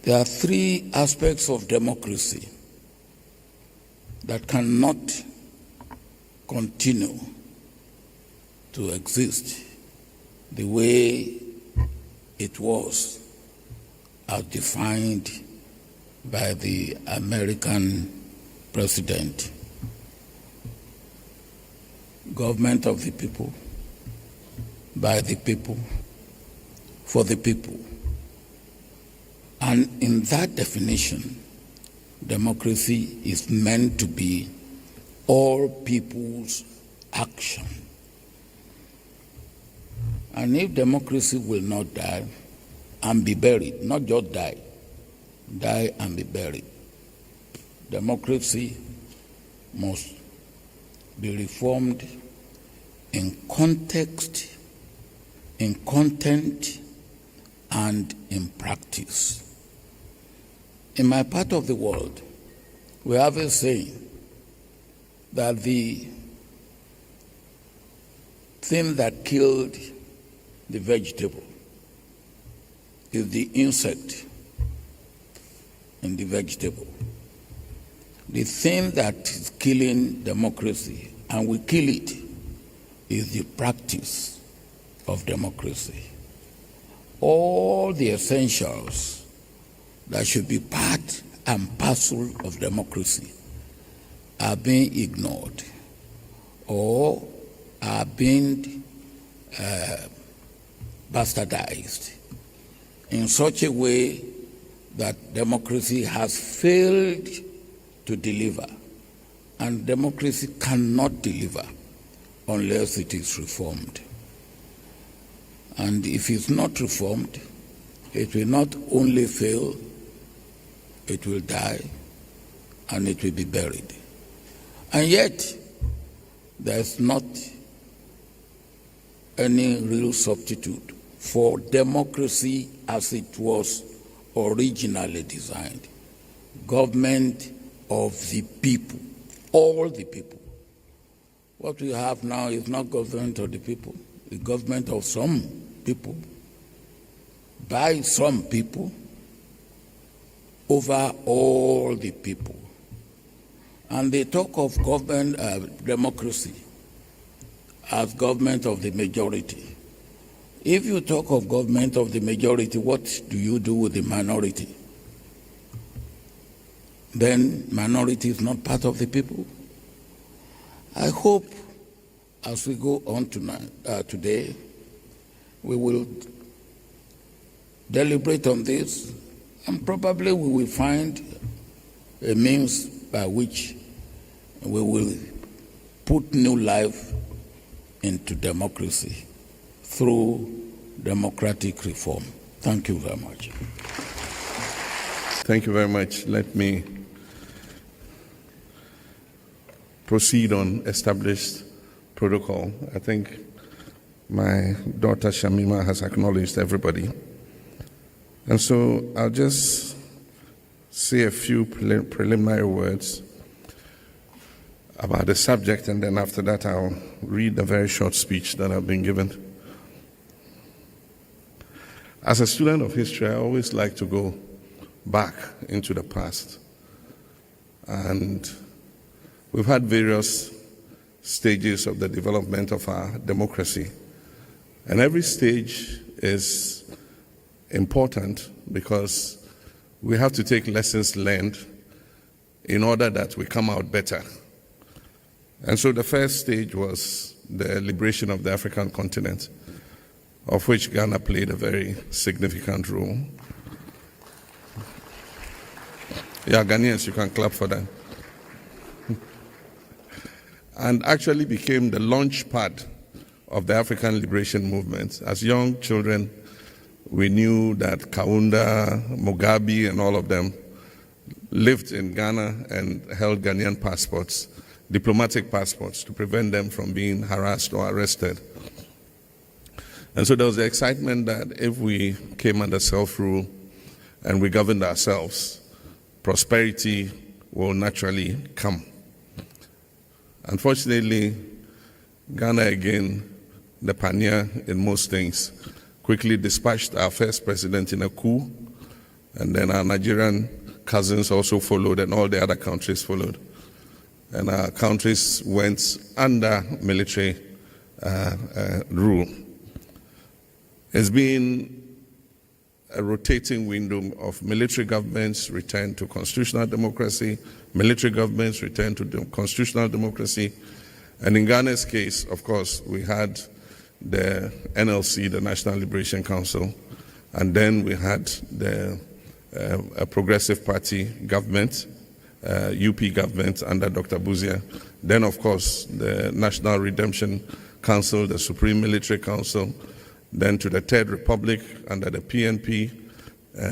There are three aspects of democracy that cannot continue to exist the way it was as defined by the American president. Government of the people, by the people, for the people. And in that definition, democracy is meant to be all people's action. And if democracy will not die and be buried, not just die and be buried, democracy must be reformed in context, in content, and in practice. In my part of the world, we have a saying that the thing that killed the vegetable is the insect in the vegetable. The thing that is killing democracy, and we kill it, is the practice of democracy. All the essentials that should be part and parcel of democracy are being ignored or are being bastardized in such a way that democracy has failed to deliver. And democracy cannot deliver unless it is reformed. And if it's not reformed, it will not only fail, it will die, and it will be buried. And yet, there's not any real substitute for democracy as it was originally designed. Government of the people, all the people. What we have now is not government of the people, it's government of some people, by some people, over all the people. And they talk of government democracy as government of the majority. If you talk of government of the majority, what do you do with the minority? Then minority is not part of the people. I hope as we go on tonight, today, we will deliberate on this, and probably we will find a means by which we will put new life into democracy through democratic reform. Thank you very much. Thank you very much. Let me proceed on established protocol. I think my daughter Shamima has acknowledged everybody. And so I'll just say a few preliminary words about the subject, and then after that I'll read a very short speech that I've been given. As a student of history, I always like to go back into the past. And we've had various stages of the development of our democracy. And every stage is important because we have to take lessons learned in order that we come out better. And so the first stage was the liberation of the African continent, of which Ghana played a very significant role. Yeah, Ghanaians, you can clap for that. And actually became the launch pad of the African liberation movement. As young children, we knew that Kaunda, Mugabe, and all of them lived in Ghana and held Ghanaian passports diplomatic passports to prevent them from being harassed or arrested. And so there was the excitement that if we came under self-rule and we governed ourselves, prosperity will naturally come. Unfortunately, Ghana again, the pioneer in most things, quickly dispatched our first president in a coup, and then our Nigerian cousins also followed, and all the other countries followed. And our countries went under military rule. It's been a rotating window of military governments return to constitutional democracy, military governments return to constitutional democracy. And in Ghana's case, of course, we had the NLC, the National Liberation Council, and then we had the Progressive Party government, UP government under Dr. Buzia. Then, of course, the National Redemption Council, the Supreme Military Council, then to the Third Republic under the PNP,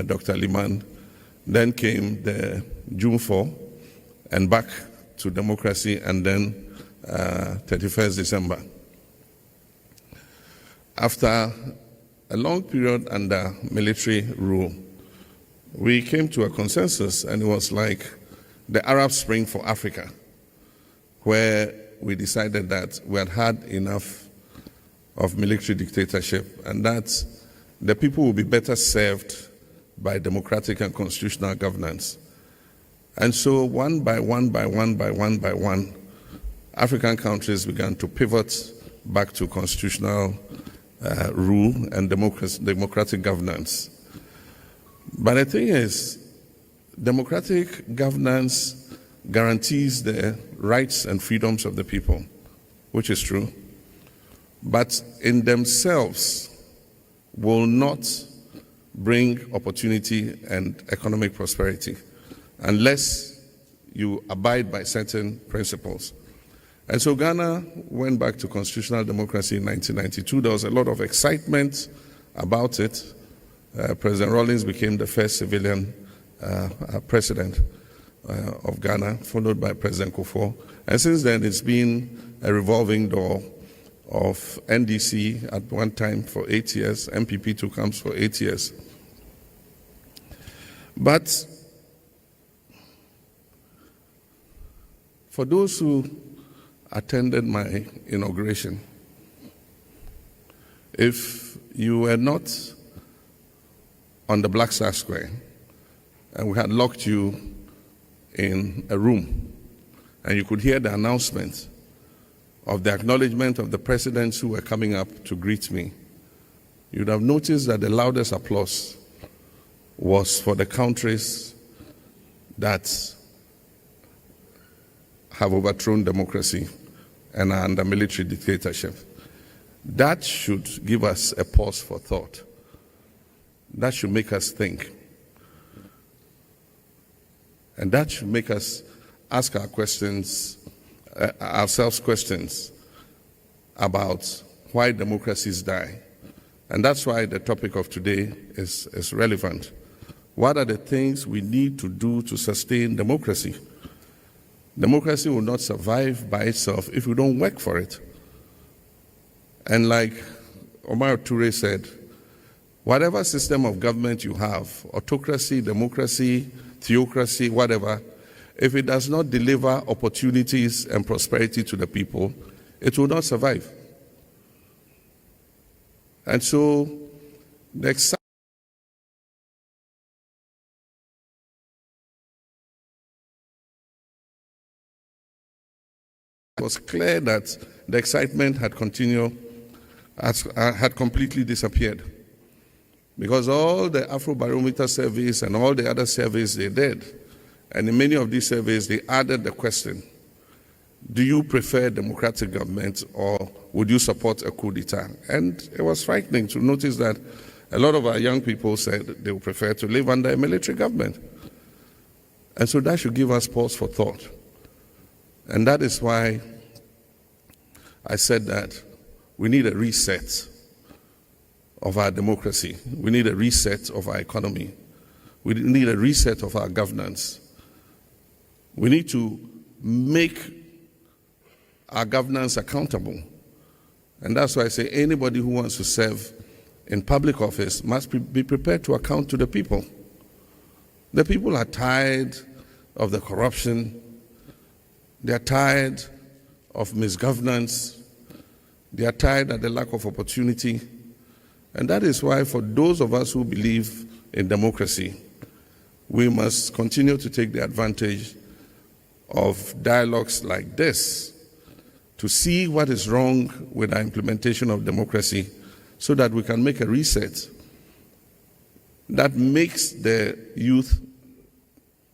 Dr. Liman. Then came the June 4, and back to democracy, and then 31st December. After a long period under military rule, we came to a consensus, and it was like the Arab Spring for Africa, where we decided that we had had enough of military dictatorship, and that the people will be better served by democratic and constitutional governance. And so one by one, African countries began to pivot back to constitutional rule and democratic governance. But the thing is, democratic governance guarantees the rights and freedoms of the people, which is true, but in themselves will not bring opportunity and economic prosperity unless you abide by certain principles. And so Ghana went back to constitutional democracy in 1992. There was a lot of excitement about it. President Rawlings became the first civilian president of Ghana, followed by President Kufuor. And since then, it's been a revolving door of NDC at one time for 8 years, MPP 2 comes for 8 years. But for those who attended my inauguration, if you were not on the Black Star Square and we had locked you in a room and you could hear the announcement of the acknowledgement of the presidents who were coming up to greet me, you'd have noticed that the loudest applause was for the countries that have overthrown democracy and are under military dictatorship. That should give us a pause for thought. That should make us think. And that should make us ask ourselves questions about why democracies die. And that's why the topic of today is relevant. What are the things we need to do to sustain democracy? Democracy will not survive by itself if we don't work for it. And like Omar Toure said, whatever system of government you have, autocracy, democracy, theocracy, whatever, if it does not deliver opportunities and prosperity to the people, it will not survive. And so the excitement was clear that the excitement had completely disappeared. Because all the Afrobarometer surveys and all the other surveys they did, and in many of these surveys they added the question, do you prefer democratic government or would you support a coup d'etat? And it was frightening to notice that a lot of our young people said they would prefer to live under a military government. And so that should give us pause for thought. And that is why I said that we need a reset of our democracy. We need a reset of our economy. We need a reset of our governance. We need to make our governance accountable. And that's why I say anybody who wants to serve in public office must be prepared to account to the people. The people are tired of the corruption. They are tired of misgovernance. They are tired of the lack of opportunity. And that is why for those of us who believe in democracy, we must continue to take the advantage of dialogues like this to see what is wrong with our implementation of democracy so that we can make a reset that makes the youth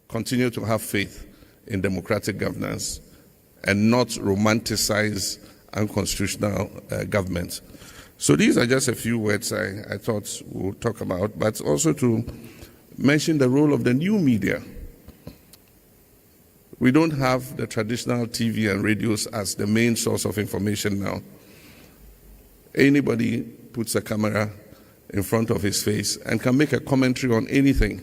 continue to have faith in democratic governance and not romanticize unconstitutional government. So these are just a few words I thought we'll talk about, but also to mention the role of the new media. We don't have the traditional TV and radios as the main source of information now. Anybody puts a camera in front of his face and can make a commentary on anything.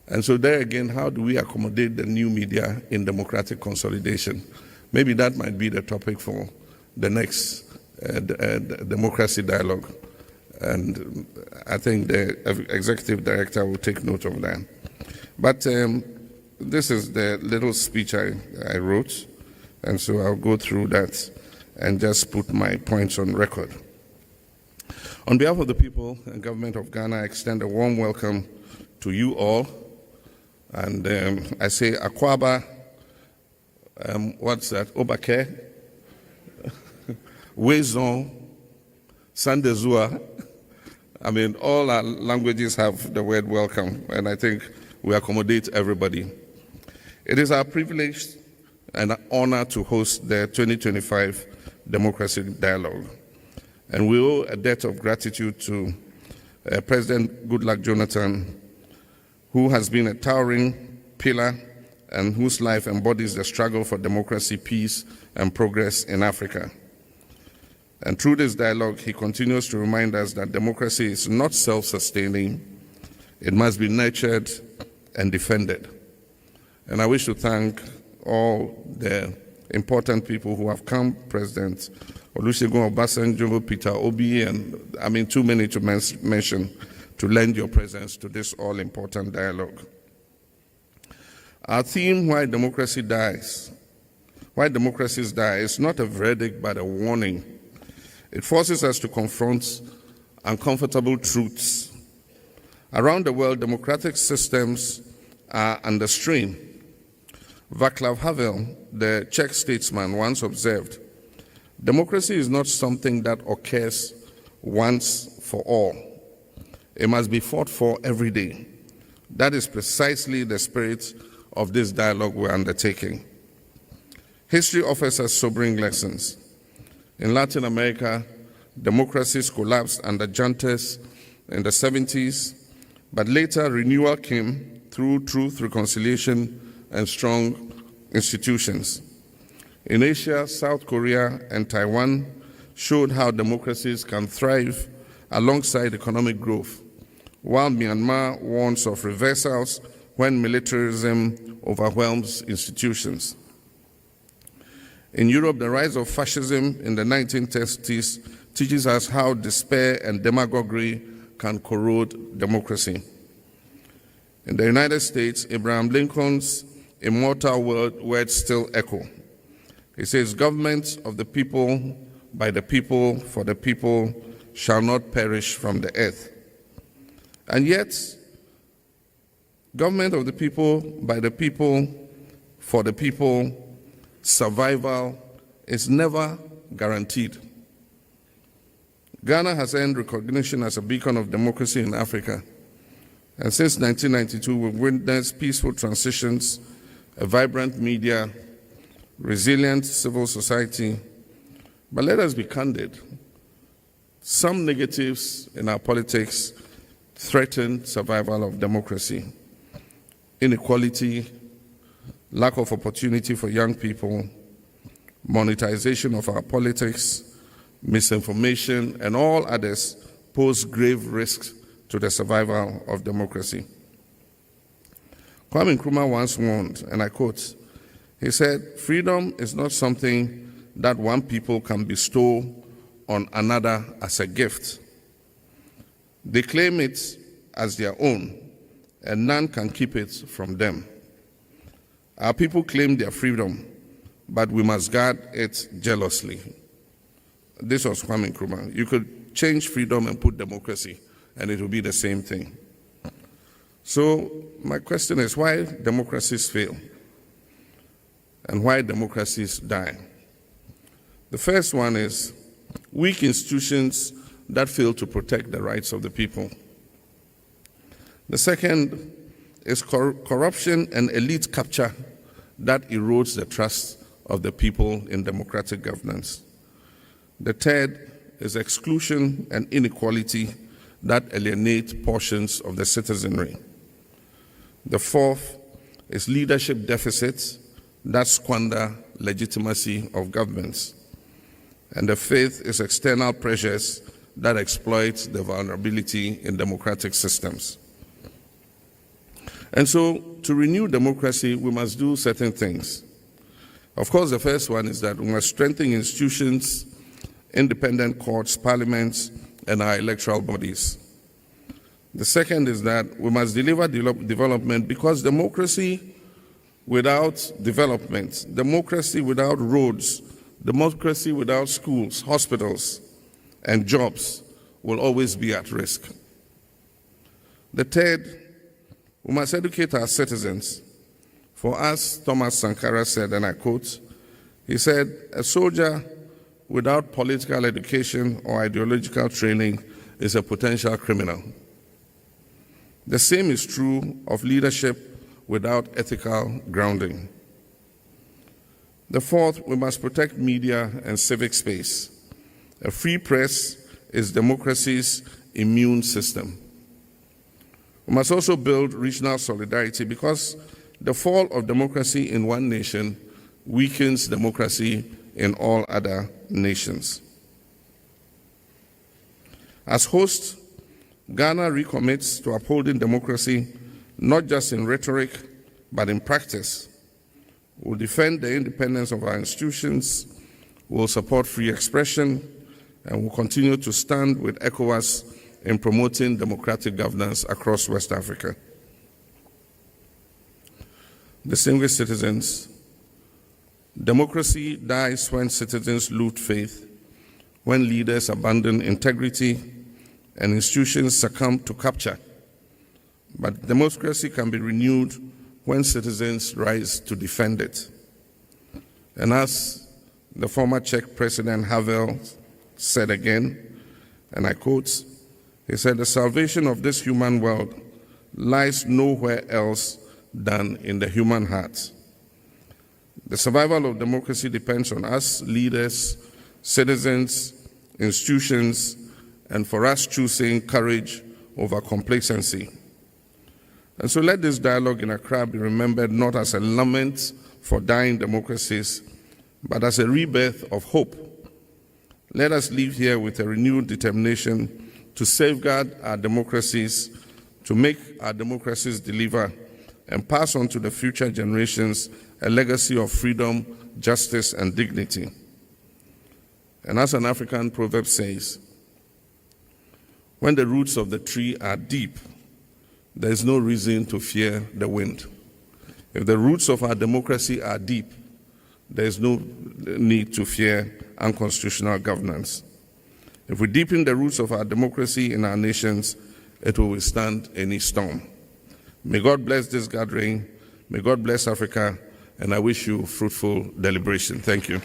And so there again, how do we accommodate the new media in democratic consolidation? Maybe that might be the topic for the next democracy dialogue. And I think the executive director will take note of that. But this is the little speech I wrote, and so I'll go through that and just put my points on record. On behalf of the people and government of Ghana, I extend a warm welcome to you all. And I say Akwaba, what's that, Obake, Wezon, Sandezua. I mean, all our languages have the word welcome, and I think we accommodate everybody. It is our privilege and an honor to host the 2025 Democracy Dialogue. And we owe a debt of gratitude to President Goodluck Jonathan, who has been a towering pillar and whose life embodies the struggle for democracy, peace, and progress in Africa. And through this dialogue, he continues to remind us that democracy is not self-sustaining. It must be nurtured and defended. And I wish to thank all the important people who have come, President Olusegun Obasanjo, Peter Obi, and I mean too many to mention, to lend your presence to this all-important dialogue. Our theme, Why Democracy Dies, Why Democracies Die, is not a verdict but a warning. It forces us to confront uncomfortable truths. Around the world, democratic systems are under strain. Václav Havel, the Czech statesman, once observed, democracy is not something that occurs once for all. It must be fought for every day. That is precisely the spirit of this dialogue we're undertaking. History offers us sobering lessons. In Latin America, democracies collapsed under juntas in the 70s, but later renewal came through truth, reconciliation, and strong institutions. In Asia, South Korea and Taiwan showed how democracies can thrive alongside economic growth, while Myanmar warns of reversals when militarism overwhelms institutions. In Europe, the rise of fascism in the 1930s teaches us how despair and demagoguery can corrode democracy. In the United States, Abraham Lincoln's immortal words still echo. He says, "Government of the people, by the people, for the people, shall not perish from the earth." And yet, government of the people, by the people, for the people, survival is never guaranteed. Ghana has earned recognition as a beacon of democracy in Africa. And since 1992, we've witnessed peaceful transitions, a vibrant media, resilient civil society. But let us be candid. Some negatives in our politics threaten survival of democracy. Inequality, lack of opportunity for young people, monetization of our politics, misinformation, and all others pose grave risks to the survival of democracy. Kwame Nkrumah once warned, and I quote, He said, freedom is not something that one people can bestow on another as a gift. They claim it as their own, and none can keep it from them. Our people claim their freedom, but we must guard it jealously. This was Kwame Nkrumah. You could change freedom and put democracy, and it will be the same thing. So my question is, why democracies fail and why democracies die? The first one is weak institutions that fail to protect the rights of the people. The second is corruption and elite capture that erodes the trust of the people in democratic governance. The third is exclusion and inequality that alienate portions of the citizenry. The fourth is leadership deficits that squander legitimacy of governments. And the fifth is external pressures that exploit the vulnerability in democratic systems. And so, to renew democracy, we must do certain things. Of course, the first one is that we must strengthen institutions, independent courts, parliaments, and our electoral bodies. The second is that we must deliver development, because democracy without development, democracy without roads, democracy without schools, hospitals, and jobs will always be at risk. The third, we must educate our citizens. For us, Thomas Sankara said, and I quote, he said, a soldier without political education or ideological training is a potential criminal. The same is true of leadership without ethical grounding. The fourth, we must protect media and civic space. A free press is democracy's immune system. We must also build regional solidarity, because the fall of democracy in one nation weakens democracy in all other nations. As host, Ghana recommits to upholding democracy not just in rhetoric, but in practice. We'll defend the independence of our institutions, we'll support free expression, and we'll continue to stand with ECOWAS in promoting democratic governance across West Africa. Distinguished citizens, democracy dies when citizens lose faith, when leaders abandon integrity, and institutions succumb to capture. But democracy can be renewed when citizens rise to defend it. And as the former Czech President Havel said again, and I quote, he said, the salvation of this human world lies nowhere else than in the human heart. The survival of democracy depends on us, leaders, citizens, institutions, and for us choosing courage over complacency. And so let this dialogue in Accra be remembered not as a lament for dying democracies, but as a rebirth of hope. Let us leave here with a renewed determination to safeguard our democracies, to make our democracies deliver, and pass on to the future generations a legacy of freedom, justice, and dignity. And as an African proverb says, when the roots of the tree are deep, there is no reason to fear the wind. If the roots of our democracy are deep, there is no need to fear unconstitutional governance. If we deepen the roots of our democracy in our nations, it will withstand any storm. May God bless this gathering. May God bless Africa. And I wish you fruitful deliberation. Thank you.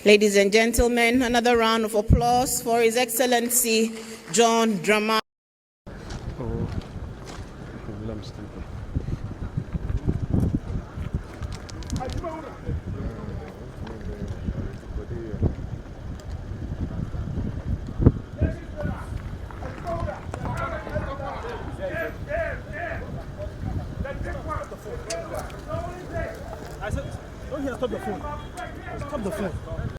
Ladies and gentlemen, another round of applause for His Excellency John Dramani. I said, don't hear, stop the phone. Stop the phone.